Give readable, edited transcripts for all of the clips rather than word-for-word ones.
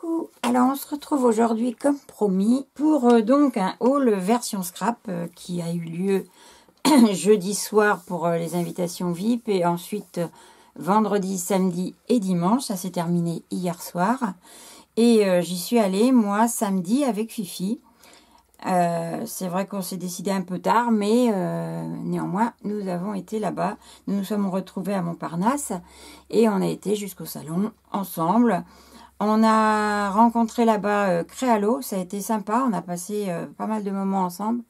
Coucou, alors on se retrouve aujourd'hui comme promis pour donc un haul version scrap qui a eu lieu jeudi soir pour les invitations VIP et ensuite vendredi, samedi et dimanche. Ça s'est terminé hier soir et j'y suis allée moi samedi avec Fifi. C'est vrai qu'on s'est décidé un peu tard, mais néanmoins nous avons été là-bas. Nous nous sommes retrouvés à Montparnasse et on a été jusqu'au salon ensemble. On a rencontré là-bas Créalo, ça a été sympa, on a passé pas mal de moments ensemble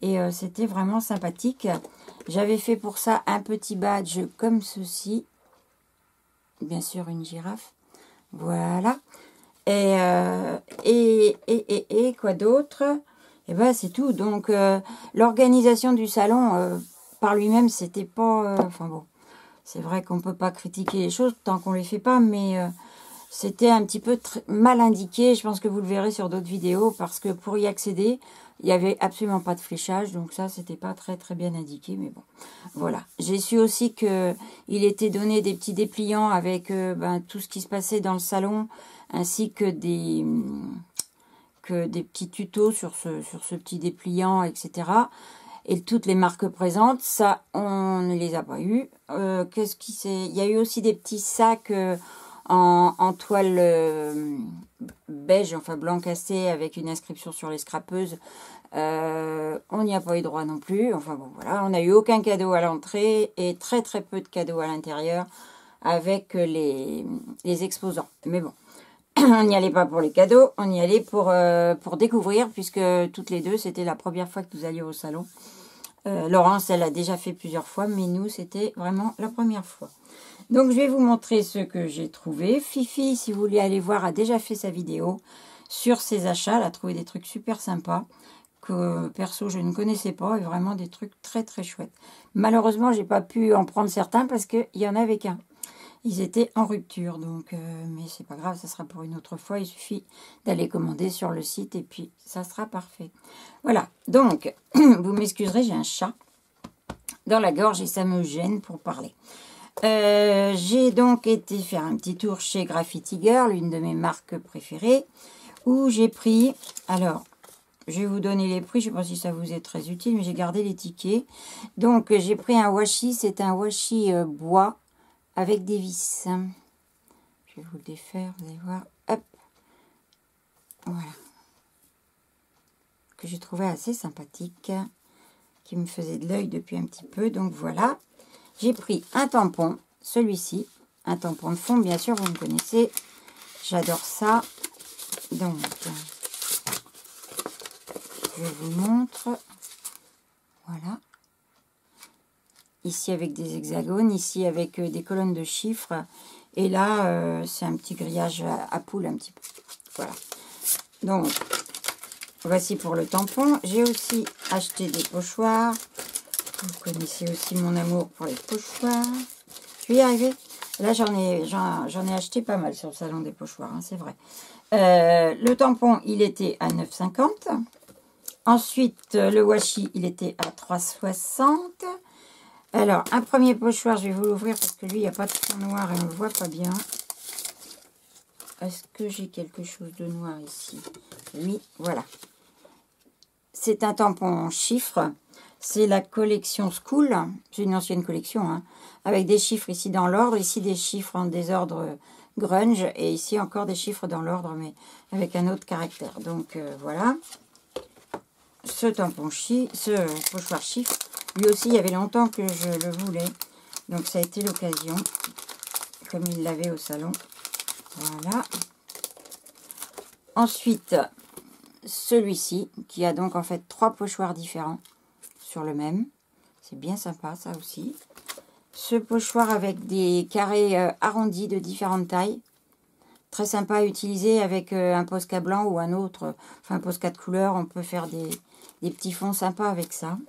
et c'était vraiment sympathique. J'avais fait pour ça un petit badge comme ceci, bien sûr une girafe, voilà. Et quoi d'autre? Et ben c'est tout. Donc l'organisation du salon par lui-même, c'était pas... Enfin bon, c'est vrai qu'on peut pas critiquer les choses tant qu'on les fait pas, mais... c'était un petit peu mal indiqué, je pense que vous le verrez sur d'autres vidéos, parce que pour y accéder, il n'y avait absolument pas de fléchage, donc ça, c'était pas très bien indiqué, mais bon, voilà. J'ai su aussi qu'il était donné des petits dépliants avec tout ce qui se passait dans le salon, ainsi que des petits tutos sur ce petit dépliant, etc. Et toutes les marques présentes, ça, on ne les a pas eu. Qu'est-ce qui s'est... Il y a eu aussi des petits sacs... en toile beige, enfin blanc cassé, avec une inscription sur les scrapeuses. On n'y a pas eu droit non plus. Enfin bon, voilà, on n'a eu aucun cadeau à l'entrée et très peu de cadeaux à l'intérieur avec les exposants. Mais bon, on n'y allait pas pour les cadeaux, on y allait pour découvrir, puisque toutes les deux, c'était la première fois que nous allions au salon. Laurence, elle a déjà fait plusieurs fois, mais nous, c'était vraiment la première fois. Donc, je vais vous montrer ce que j'ai trouvé. Fifi, si vous voulez aller voir, a déjà fait sa vidéo sur ses achats. Elle a trouvé des trucs super sympas que, perso, je ne connaissais pas. Et vraiment des trucs très chouettes. Malheureusement, j'ai pas pu en prendre certains parce qu'il y en avait qu'un. Ils étaient en rupture. Donc, mais c'est pas grave, ça sera pour une autre fois. Il suffit d'aller commander sur le site et puis ça sera parfait. Voilà. Donc, vous m'excuserez, j'ai un chat dans la gorge et ça me gêne pour parler. J'ai donc été faire un petit tour chez Graffiti Girl, une de mes marques préférées, où j'ai pris, alors, je vais vous donner les prix, je ne sais pas si ça vous est très utile, mais j'ai gardé les tickets. Donc, j'ai pris un washi, c'est un washi bois avec des vis. Je vais vous le défaire, vous allez voir, hop, voilà, que j'ai trouvé assez sympathique, qui me faisait de l'œil depuis un petit peu, donc voilà. J'ai pris un tampon, celui-ci, un tampon de fond, bien sûr, vous me connaissez, j'adore ça. Donc, je vous montre, voilà. Ici avec des hexagones, ici avec des colonnes de chiffres, et là, c'est un petit grillage à poule un petit peu, voilà. Donc, voici pour le tampon. J'ai aussi acheté des pochoirs. Vous connaissez aussi mon amour pour les pochoirs. Je vais y arriver. Là, j'en ai acheté pas mal sur le salon des pochoirs, hein, c'est vrai. Le tampon, il était à 9,50 €. Ensuite, le washi, il était à 3,60 €. Alors, un premier pochoir, je vais vous l'ouvrir parce que lui, il n'y a pas de fond noir et on ne le voit pas bien. Est-ce que j'ai quelque chose de noir ici? Oui, voilà. C'est un tampon en chiffres. C'est la collection School, c'est une ancienne collection, hein, avec des chiffres ici dans l'ordre, ici des chiffres en désordre grunge, et ici encore des chiffres dans l'ordre, mais avec un autre caractère. Donc voilà, ce tampon ce pochoir chiffre, lui aussi il y avait longtemps que je le voulais, donc ça a été l'occasion, comme il l'avait au salon. Voilà. Ensuite, celui-ci, qui a donc en fait 3 pochoirs différents sur le même. C'est bien sympa, ça aussi. Ce pochoir avec des carrés arrondis de différentes tailles. Très sympa à utiliser avec un Posca blanc ou un autre, enfin un Posca de couleur. On peut faire des petits fonds sympas avec ça.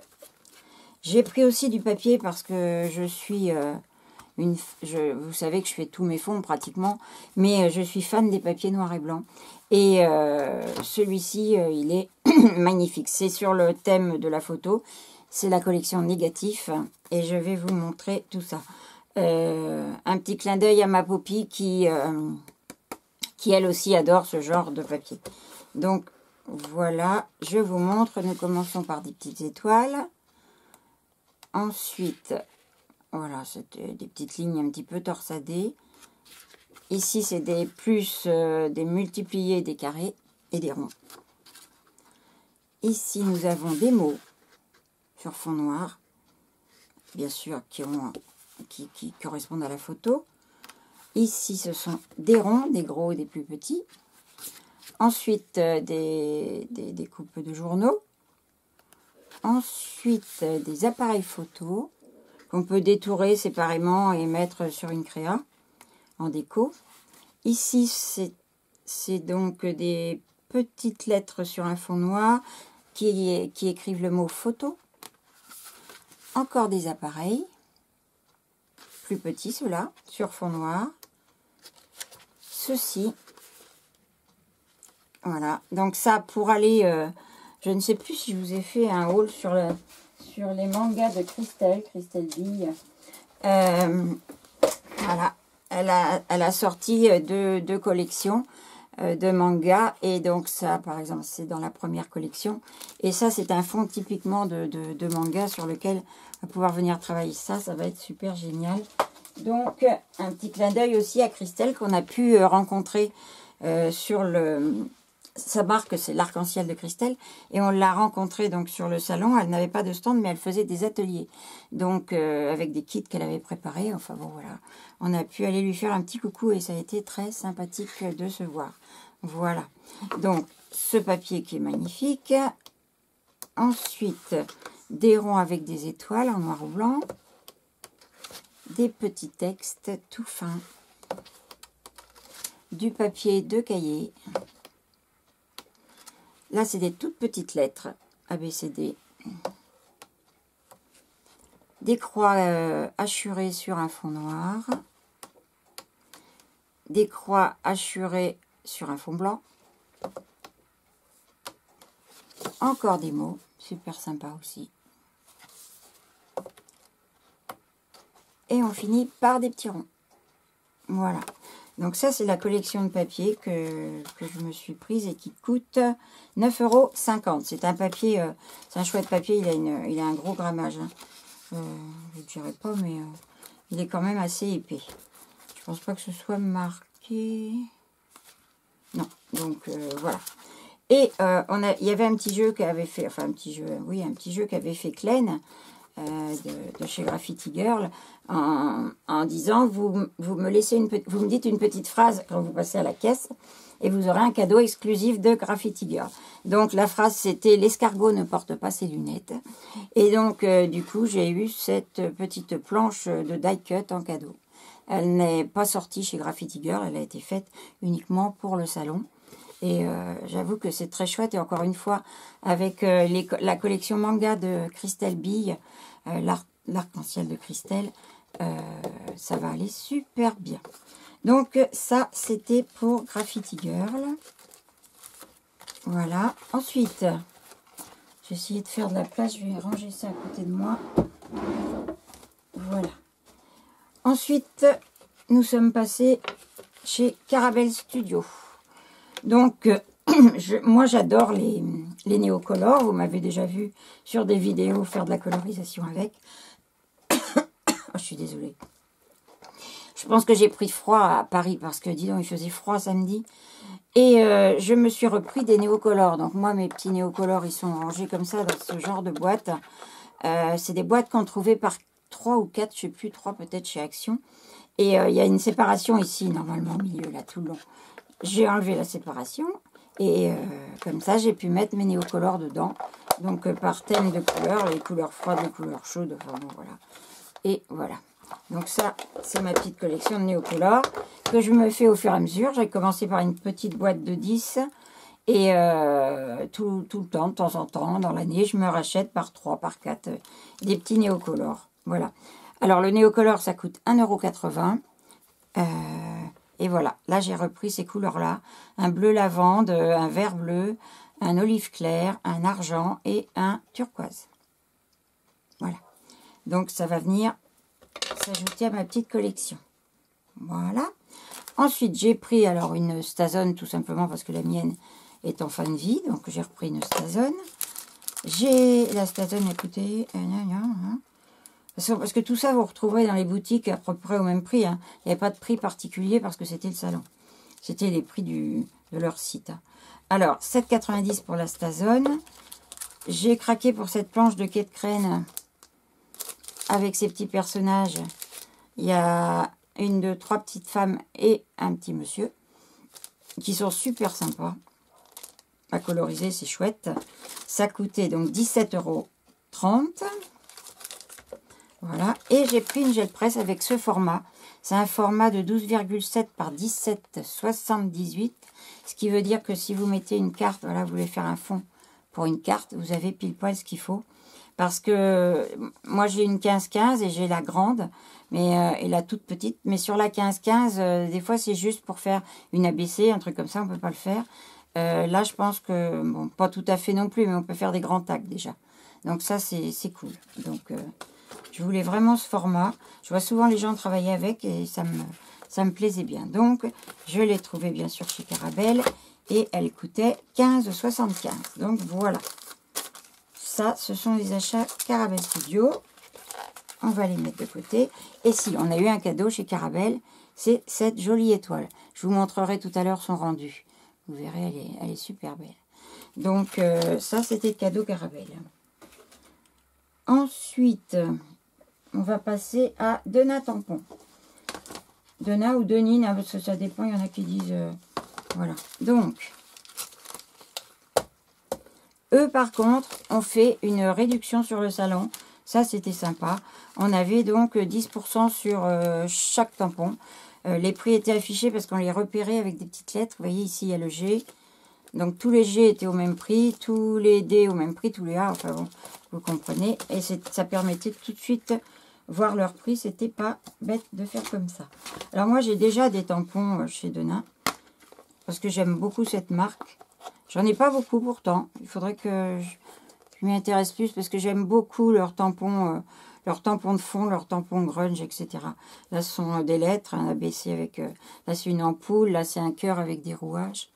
J'ai pris aussi du papier parce que je suis... vous savez que je fais tous mes fonds pratiquement, mais je suis fan des papiers noirs et blancs. Et celui-ci, il est magnifique. C'est sur le thème de la photo. C'est la collection négatif. Et je vais vous montrer tout ça. Un petit clin d'œil à ma Poppy qui qui elle aussi adore ce genre de papier. Donc voilà, je vous montre. Nous commençons par des petites étoiles. Ensuite, voilà, c'est des petites lignes un petit peu torsadées. Ici, c'est des plus, des multipliés, des carrés et des ronds. Ici, nous avons des mots sur fond noir, bien sûr, qui correspondent à la photo. Ici, ce sont des ronds, des gros et des plus petits. Ensuite, des coupes de journaux. Ensuite, des appareils photo qu'on peut détourer séparément et mettre sur une créa en déco. Ici, c'est donc des petites lettres sur un fond noir qui écrivent le mot photo. Encore des appareils, plus petits ceux-là, sur fond noir. Ceci. Voilà, donc ça pour aller, je ne sais plus si je vous ai fait un haul sur les mangas de Christelle Bille. Voilà, elle a sorti deux collections de mangas, et donc ça par exemple c'est dans la première collection, et ça c'est un fond typiquement de manga sur lequel on va pouvoir venir travailler ça va être super génial. Donc un petit clin d'œil aussi à Christelle qu'on a pu rencontrer sur sa marque, c'est l'Arc-en-Ciel de Christelle, et on l'a rencontrée donc sur le salon. Elle n'avait pas de stand, mais elle faisait des ateliers, donc avec des kits qu'elle avait préparés. Enfin bon, voilà, on a pu aller lui faire un petit coucou et ça a été très sympathique de se voir. Voilà, donc ce papier qui est magnifique. Ensuite, des ronds avec des étoiles en noir ou blanc, des petits textes tout fins, du papier de cahier. Là, c'est des toutes petites lettres, ABCD. Des croix hachurées sur un fond noir. Des croix hachurées sur un fond blanc. Encore des mots, super sympa aussi. Et on finit par des petits ronds. Voilà. Donc ça, c'est la collection de papier que je me suis prise et qui coûte 9,50 €. C'est un papier, c'est un chouette papier, il a un gros grammage. Hein. Je ne dirais pas, mais il est quand même assez épais. Je pense pas que ce soit marqué. Non, donc voilà. Et il y avait un petit jeu qu'avait fait, enfin un petit jeu qu'avait fait Klein de chez Graffiti Girl, en disant vous me dites une petite phrase quand vous passez à la caisse et vous aurez un cadeau exclusif de Graffiti Girl. Donc la phrase c'était l'escargot ne porte pas ses lunettes, et donc du coup j'ai eu cette petite planche de die cut en cadeau. Elle n'est pas sortie chez Graffiti Girl, elle a été faite uniquement pour le salon. Et j'avoue que c'est très chouette. Et encore une fois, avec la collection manga de Christelle Bille, l'Arc-en-Ciel de Christelle, ça va aller super bien. Donc ça, c'était pour Graffiti Girl. Voilà. Ensuite, j'ai essayé de faire de la place. Je vais ranger ça à côté de moi. Voilà. Ensuite, nous sommes passés chez Caravelle Studio. Donc, moi j'adore les néocolores. Vous m'avez déjà vu sur des vidéos faire de la colorisation avec. Oh, je suis désolée. Je pense que j'ai pris froid à Paris parce que, dis donc, il faisait froid samedi. Et je me suis repris des néocolores. Donc moi, mes petits néocolores, ils sont rangés comme ça dans ce genre de boîte. C'est des boîtes qu'on trouvait par 3 ou 4, je sais plus, 3 peut-être chez Action. Et il y a une séparation ici, normalement, au milieu, là, tout le long. J'ai enlevé la séparation et comme ça, j'ai pu mettre mes néocolores dedans. Donc, par thème de couleurs, les couleurs froides, les couleurs chaudes, enfin bon, voilà. Et voilà. Donc ça, c'est ma petite collection de néocolores que je me fais au fur et à mesure. J'ai commencé par une petite boîte de 10 et tout le temps, de temps en temps, dans l'année, je me rachète par 3, par 4 des petits néocolores. Voilà. Alors, le néocolore, ça coûte 1,80 €. Et voilà, là j'ai repris ces couleurs-là, un bleu lavande, un vert bleu, un olive clair, un argent et un turquoise. Voilà, donc ça va venir s'ajouter à ma petite collection. Voilà, Ensuite, j'ai pris alors une Stazone, tout simplement parce que la mienne est en fin de vie. Donc, j'ai repris une Stazone. La Stazone a coûté... Parce que tout ça, vous retrouverez dans les boutiques à peu près au même prix. Hein. Il n'y avait pas de prix particulier parce que c'était le salon. C'était les prix de leur site. Hein. Alors, 7,90 pour la Stazone. J'ai craqué pour cette planche de quai de crène avec ces petits personnages. Il y a une, deux, trois petites femmes et un petit monsieur qui sont super sympas. À coloriser, c'est chouette. Ça coûtait donc 17,30 €. Voilà. Et j'ai pris une gel presse avec ce format. C'est un format de 12,7 par 17,78. Ce qui veut dire que si vous mettez une carte, voilà, vous voulez faire un fond pour une carte, vous avez pile poil ce qu'il faut. Parce que moi j'ai une 15-15 et j'ai la grande et la toute petite. Mais sur la 15-15, des fois c'est juste pour faire une ABC, un truc comme ça, on ne peut pas le faire. Là je pense que, bon, pas tout à fait non plus, mais on peut faire des grands tacs déjà. Donc ça c'est cool. Donc je voulais vraiment ce format. Je vois souvent les gens travailler avec et ça me plaisait bien. Donc je l'ai trouvé bien sûr chez Carabelle et elle coûtait 15,75 €. Donc voilà. Ça, ce sont les achats Carabelle Studio. On va les mettre de côté. Et si, on a eu un cadeau chez Carabelle, c'est cette jolie étoile. Je vous montrerai tout à l'heure son rendu. Vous verrez, elle est super belle. Donc, ça, c'était le cadeau Carabelle. Ensuite, on va passer à Dena Tampon. Dena ou Denine, hein, parce que ça dépend, il y en a qui disent... voilà. Donc... eux, par contre, ont fait une réduction sur le salon. Ça, c'était sympa. On avait donc 10% sur chaque tampon. Les prix étaient affichés parce qu'on les repérait avec des petites lettres. Vous voyez, ici, il y a le G. Donc, tous les G étaient au même prix. Tous les D au même prix. Tous les A, enfin bon, vous comprenez. Et ça permettait de tout de suite voir leur prix. C'était pas bête de faire comme ça. Alors, moi, j'ai déjà des tampons chez Dena. Parce que j'aime beaucoup cette marque. J'en ai pas beaucoup pourtant. Il faudrait que je m'y intéresse plus parce que j'aime beaucoup leurs tampons de fond, leurs tampons grunge, etc. Là, ce sont des lettres, un ABC avec... là, c'est une ampoule. Là, c'est un cœur avec des rouages.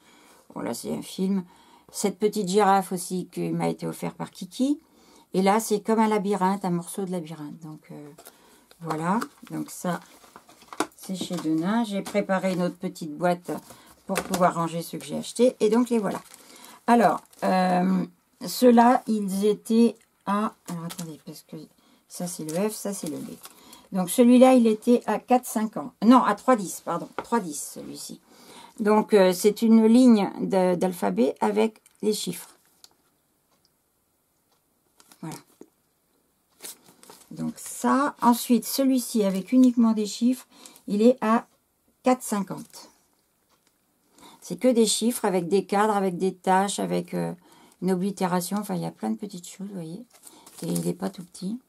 Bon, là, c'est un film. Cette petite girafe aussi qui m'a été offerte par Kiki. Et là, c'est comme un labyrinthe, un morceau de labyrinthe. Donc, voilà. Donc, ça, c'est chez Dena. J'ai préparé une autre petite boîte pour pouvoir ranger ceux que j'ai achetés. Et donc, les voilà. Alors, ceux-là, ils étaient à... Alors, attendez, parce que ça, c'est le F, ça, c'est le B. Donc, celui-là, il était à 4,50. Non, à 3,10, pardon. 3,10, celui-ci. Donc, c'est une ligne d'alphabet avec les chiffres. Voilà. Donc, ça. Ensuite, celui-ci, avec uniquement des chiffres, il est à 4,50. C'est que des chiffres avec des cadres, avec des taches, avec une oblitération. Enfin, il y a plein de petites choses, vous voyez. Et il n'est pas tout petit.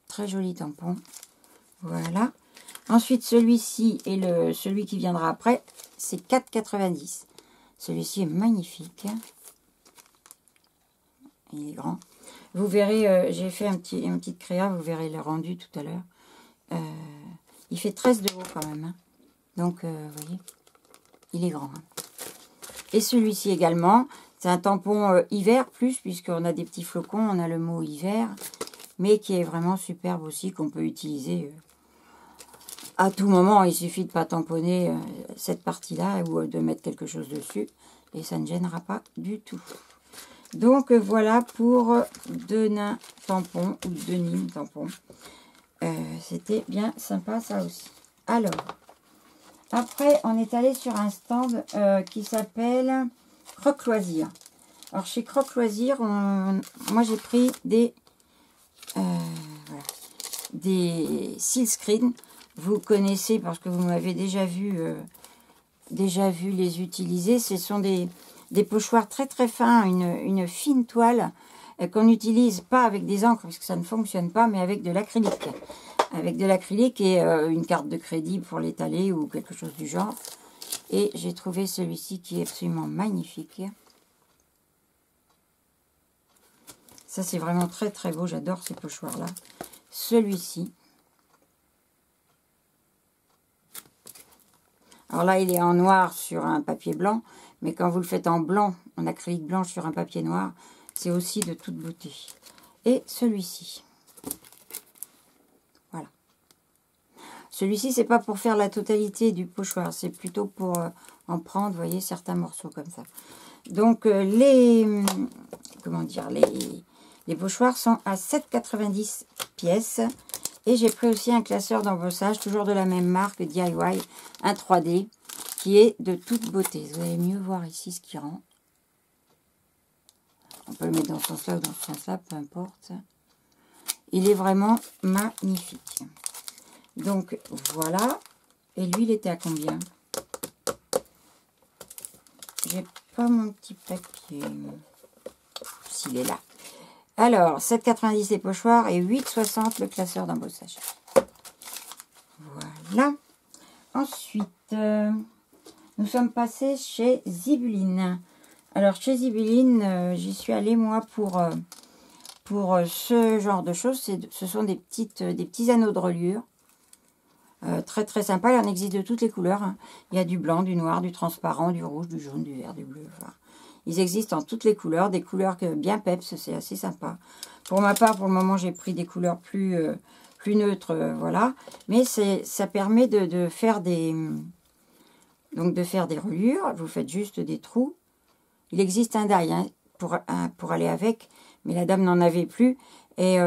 Très joli tampon. Voilà. Ensuite, celui-ci et celui qui viendra après, c'est 4,90. Celui-ci est magnifique. Il est grand. Vous verrez, j'ai fait une petite créa, vous verrez le rendu tout à l'heure. Il fait 13 de haut quand même. Hein. Donc, vous voyez. Il est grand. Hein. Et celui-ci également, c'est un tampon hiver plus, puisqu'on a des petits flocons, on a le mot hiver, mais qui est vraiment superbe aussi, qu'on peut utiliser à tout moment. Il suffit de ne pas tamponner cette partie-là ou de mettre quelque chose dessus, et ça ne gênera pas du tout. Donc voilà pour Dena Tampon, ou Denine Tampon. C'était bien sympa ça aussi. Alors... après, on est allé sur un stand qui s'appelle Croque Loisir. Alors, chez Croque Loisir, moi, j'ai pris des Silkscreen. Vous connaissez parce que vous m'avez déjà vu les utiliser. Ce sont des pochoirs très, très fins, une fine toile qu'on n'utilise pas avec des encres parce que ça ne fonctionne pas, mais avec de l'acrylique. Avec de l'acrylique et une carte de crédit pour l'étaler ou quelque chose du genre. Et j'ai trouvé celui-ci qui est absolument magnifique. Ça, c'est vraiment très très beau. J'adore ces pochoirs-là. Celui-ci. Alors là, il est en noir sur un papier blanc, mais quand vous le faites en blanc, en acrylique blanc sur un papier noir, c'est aussi de toute beauté. Et celui-ci. Voilà. Celui-ci, c'est pas pour faire la totalité du pochoir, c'est plutôt pour en prendre, vous voyez, certains morceaux comme ça. Donc, comment dire, les pochoirs sont à 7,90 pièces. Et j'ai pris aussi un classeur d'embossage, toujours de la même marque, DIY, un 3D, qui est de toute beauté. Vous allez mieux voir ici ce qui rend. On peut le mettre dans ce sens-là ou dans ce sens-là, peu importe. Il est vraiment magnifique. Donc, voilà. Et lui, il était à combien? J'ai pas mon petit papier. S'il est là. Alors, 7,90 les pochoirs et 8,60 le classeur d'embossage. Voilà. Ensuite, nous sommes passés chez Zibuline. Alors, chez Zibuline, j'y suis allée, moi, pour ce genre de choses. Ce sont des petits anneaux de reliure. Très, très sympa. Il en existe de toutes les couleurs. Hein. Il y a du blanc, du noir, du transparent, du rouge, du jaune, du vert, du bleu. Enfin, ils existent en toutes les couleurs. Des couleurs bien peps. C'est assez sympa. Pour ma part, pour le moment, j'ai pris des couleurs plus neutres. Voilà. Mais ça permet de faire des reliures. Vous faites juste des trous. Il existe un die hein, pour aller avec, mais la dame n'en avait plus. Et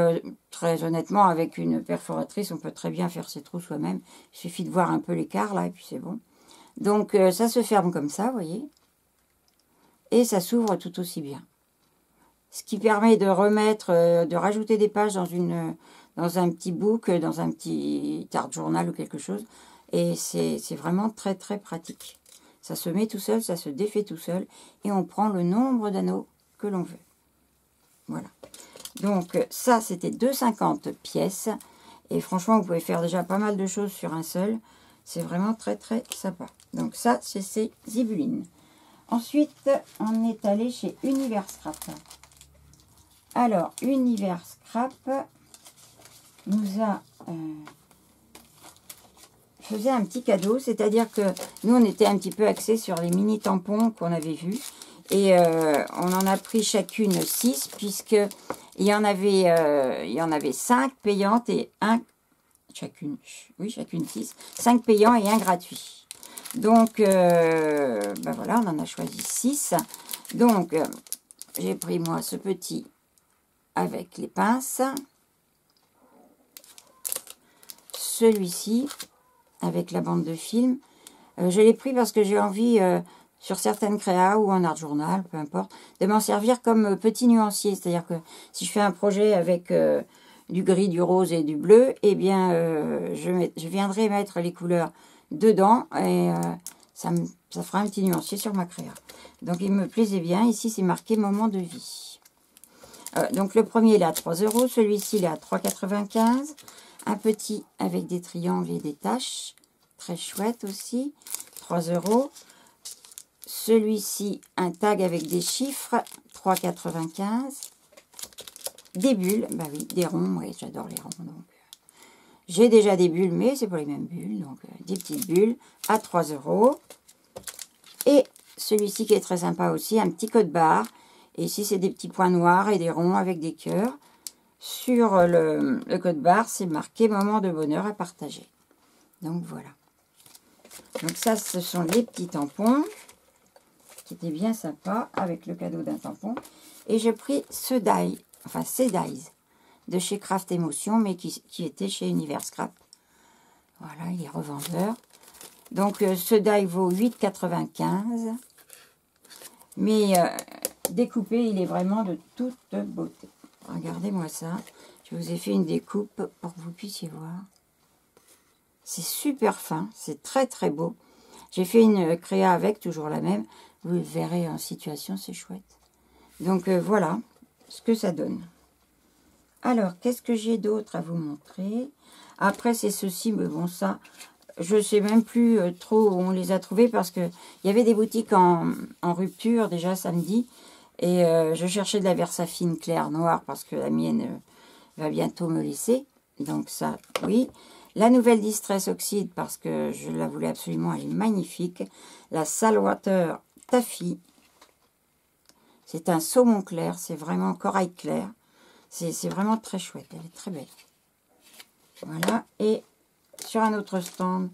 très honnêtement, avec une perforatrice, on peut très bien faire ses trous soi-même. Il suffit de voir un peu l'écart, là, et puis c'est bon. Donc, ça se ferme comme ça, vous voyez. Et ça s'ouvre tout aussi bien. Ce qui permet de remettre, de rajouter des pages dans un petit book, dans un petit art journal ou quelque chose. Et c'est vraiment très, très pratique. Ça se met tout seul, ça se défait tout seul. Et on prend le nombre d'anneaux que l'on veut. Voilà. Donc, ça, c'était 2,50 pièces. Et franchement, vous pouvez faire déjà pas mal de choses sur un seul. C'est vraiment très, très sympa. Donc, ça, c'est Zibuline. Ensuite, on est allé chez Univers Scrap. Alors, Univers Scrap nous a... faisait un petit cadeau, c'est-à-dire que nous, on était un petit peu axés sur les mini tampons qu'on avait vus. Et on en a pris chacune 6, puisque il y en avait 5 payantes et chacune 6, 5 payants et 1 gratuit. Donc, ben voilà, on en a choisi 6. Donc, j'ai pris moi ce petit avec les pinces. Celui-ci avec la bande de film. Je l'ai pris parce que j'ai envie, sur certaines créas ou en art journal, peu importe, de m'en servir comme petit nuancier. C'est-à-dire que si je fais un projet avec du gris, du rose et du bleu, eh bien, je viendrai mettre les couleurs dedans et ça fera un petit nuancier sur ma créa. Donc, il me plaisait bien. Ici, c'est marqué moment de vie. Donc, le premier, il est à 3 €. Celui-ci, il est à 3,95 €. Un petit avec des triangles et des taches. Très chouette aussi. 3 €. Celui-ci, un tag avec des chiffres. 3,95 €. Des bulles. Bah oui, des ronds. Oui, j'adore les ronds. Donc, j'ai déjà des bulles, mais c'est pas les mêmes bulles. Donc, des petites bulles à 3 €. Et celui-ci qui est très sympa aussi, un petit code barre. Et ici, c'est des petits points noirs et des ronds avec des cœurs. Sur le code barre, c'est marqué « Moment de bonheur à partager ». Donc, voilà. Donc, ça, ce sont les petits tampons qui étaient bien sympas avec le cadeau d'un tampon. Et j'ai pris ce die, enfin, ces dies de chez Craft Emotion, mais qui était chez Univers Scrap. Voilà, il est revendeur. Donc, ce die vaut 8,95 €. Mais découpé, il est vraiment de toute beauté. Regardez-moi ça. Je vous ai fait une découpe pour que vous puissiez voir. C'est super fin. C'est très, très beau. J'ai fait une créa avec, toujours la même. Vous le verrez en situation, c'est chouette. Donc, voilà ce que ça donne. Alors, qu'est-ce que j'ai d'autre à vous montrer? Après, c'est ceci, mais bon, ça, je ne sais même plus trop où on les a trouvés parce qu'il y avait des boutiques en rupture déjà samedi. Et je cherchais de la Versafine claire noire parce que la mienne va bientôt me laisser. Donc ça, oui. La nouvelle Distress Oxide, parce que je la voulais absolument, elle est magnifique. La Saltwater Taffy. C'est un saumon clair, c'est vraiment corail clair. C'est vraiment très chouette, elle est très belle. Voilà, et sur un autre stand,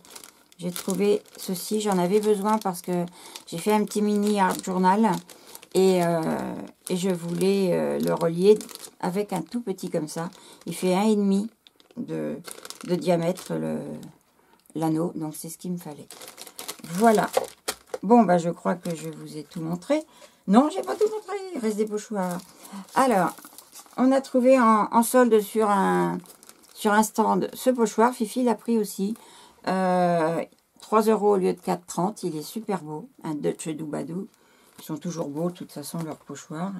j'ai trouvé ceci. J'en avais besoin parce que j'ai fait un petit mini art journal. Et je voulais le relier avec un tout petit comme ça. Il fait 1,5 de diamètre l'anneau. Donc c'est ce qu'il me fallait. Voilà. Bon, bah je crois que je vous ai tout montré. Non, j'ai pas tout montré. Il reste des pochoirs. Alors, on a trouvé en solde sur un stand ce pochoir. Fifi l'a pris aussi. 3 € au lieu de 4,30. Il est super beau. Un Dutch Doubadou. Ils sont toujours beaux, de toute façon, leurs pochoirs.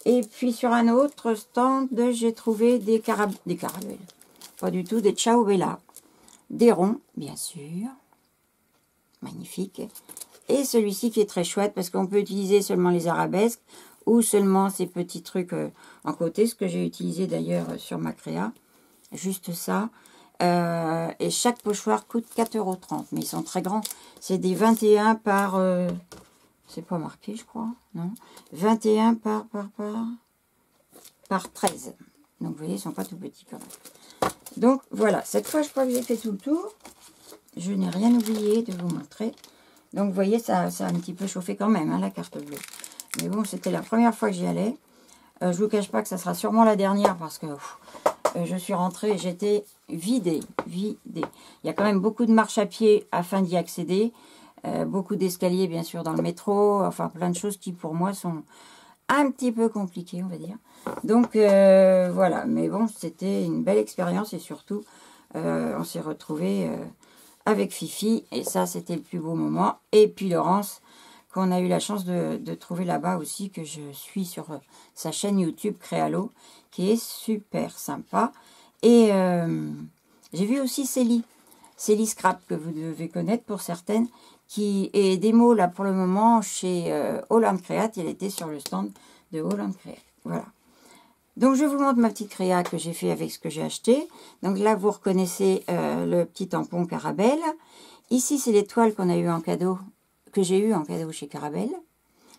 Et puis, sur un autre stand, j'ai trouvé des caramels. Pas du tout, des Ciao Bella. Des ronds, bien sûr. Magnifique. Et celui-ci qui est très chouette, parce qu'on peut utiliser seulement les arabesques ou seulement ces petits trucs en côté, ce que j'ai utilisé d'ailleurs sur ma créa. Juste ça. Et chaque pochoir coûte 4,30 €. Mais ils sont très grands. C'est des 21 par... c'est pas marqué, je crois, non. 21 par 13. Donc, vous voyez, ils ne sont pas tout petits quand même. Donc, voilà. Cette fois, je crois que j'ai fait tout le tour. Je n'ai rien oublié de vous montrer. Donc, vous voyez, ça a un petit peu chauffé quand même, hein, la carte bleue. Mais bon, c'était la première fois que j'y allais. Je ne vous cache pas que ça sera sûrement la dernière parce que je suis rentrée et j'étais vidée. Il y a quand même beaucoup de marches à pied afin d'y accéder. Beaucoup d'escaliers, bien sûr, dans le métro. Enfin, plein de choses qui, pour moi, sont un petit peu compliquées, on va dire. Donc, voilà. Mais bon, c'était une belle expérience. Et surtout, on s'est retrouvés avec Fifi. Et ça, c'était le plus beau moment. Et puis, Laurence, qu'on a eu la chance de trouver là-bas aussi, que je suis sur sa chaîne YouTube Créalo, qui est super sympa. Et j'ai vu aussi Célie Scrap, que vous devez connaître pour certaines, qui est démo là pour le moment chez Holland Create. Elle était sur le stand de Holland Create. Voilà. Donc je vous montre ma petite créa que j'ai fait avec ce que j'ai acheté. Donc là vous reconnaissez le petit tampon Carabelle. Ici c'est les toiles qu'on a eu en cadeau, que j'ai eu en cadeau chez Carabelle.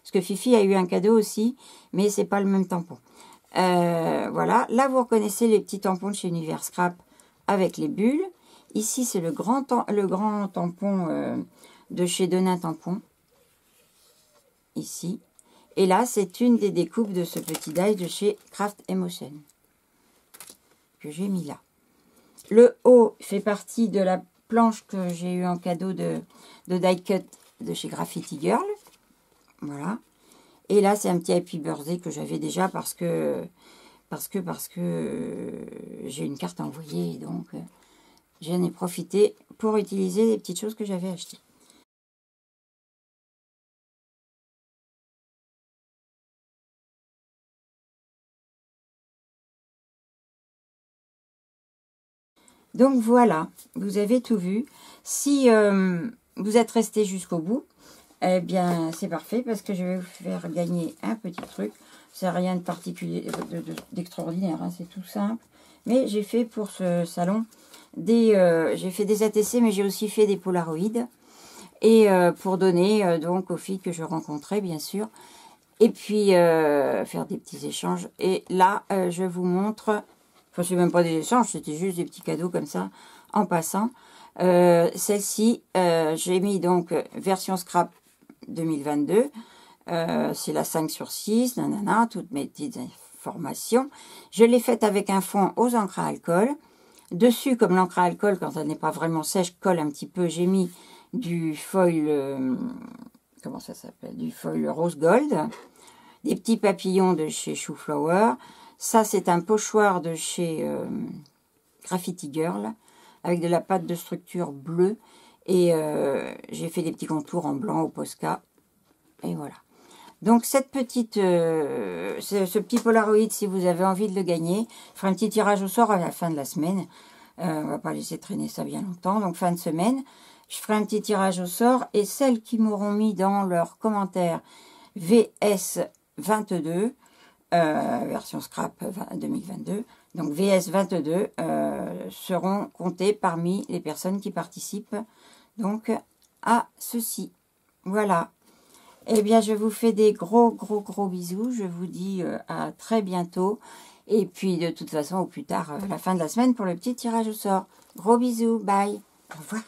Parce que Fifi a eu un cadeau aussi, mais c'est pas le même tampon. Voilà. Là vous reconnaissez les petits tampons de chez Univers Scrap avec les bulles. Ici c'est le grand tampon de chez Denain Tampon, ici. Et là, c'est une des découpes de ce petit die de chez Craft Emotion, que j'ai mis là. Le haut fait partie de la planche que j'ai eu en cadeau de die cut de chez Graffiti Girl. Voilà. Et là, c'est un petit Happy Birthday que j'avais déjà parce que j'ai une carte envoyée. Donc, j'en ai profité pour utiliser les petites choses que j'avais achetées. Donc voilà, vous avez tout vu. Si vous êtes resté jusqu'au bout, eh bien c'est parfait parce que je vais vous faire gagner un petit truc. C'est rien de particulier, d'extraordinaire, hein, c'est tout simple. Mais j'ai fait pour ce salon j'ai fait des ATC, mais j'ai aussi fait des Polaroids. Et pour donner donc aux filles que je rencontrais, bien sûr. Et puis faire des petits échanges. Et là, je vous montre... Enfin, c'est même pas des échanges, c'était juste des petits cadeaux comme ça, en passant. Celle-ci, j'ai mis donc version scrap 2022. C'est la 5/6, nanana, toutes mes petites informations. Je l'ai faite avec un fond aux encres à alcool. Dessus, comme l'encre à alcool, quand elle n'est pas vraiment sèche, colle un petit peu, j'ai mis du foil, comment ça s'appelle, du foil rose gold. Des petits papillons de chez Shoe Flower. Ça, c'est un pochoir de chez Graffiti Girl, avec de la pâte de structure bleue. Et j'ai fait des petits contours en blanc au Posca. Et voilà. Donc, cette petite, ce petit Polaroid, si vous avez envie de le gagner, je ferai un petit tirage au sort à la fin de la semaine. On va pas laisser traîner ça bien longtemps. Donc, fin de semaine, je ferai un petit tirage au sort. Et celles qui m'auront mis dans leurs commentaires VS22, version scrap 2022, donc VS22, seront comptés parmi les personnes qui participent donc à ceci. Voilà. Eh bien, je vous fais des gros bisous. Je vous dis à très bientôt. Et puis, de toute façon, au plus tard, la fin de la semaine pour le petit tirage au sort. Gros bisous. Bye. Au revoir.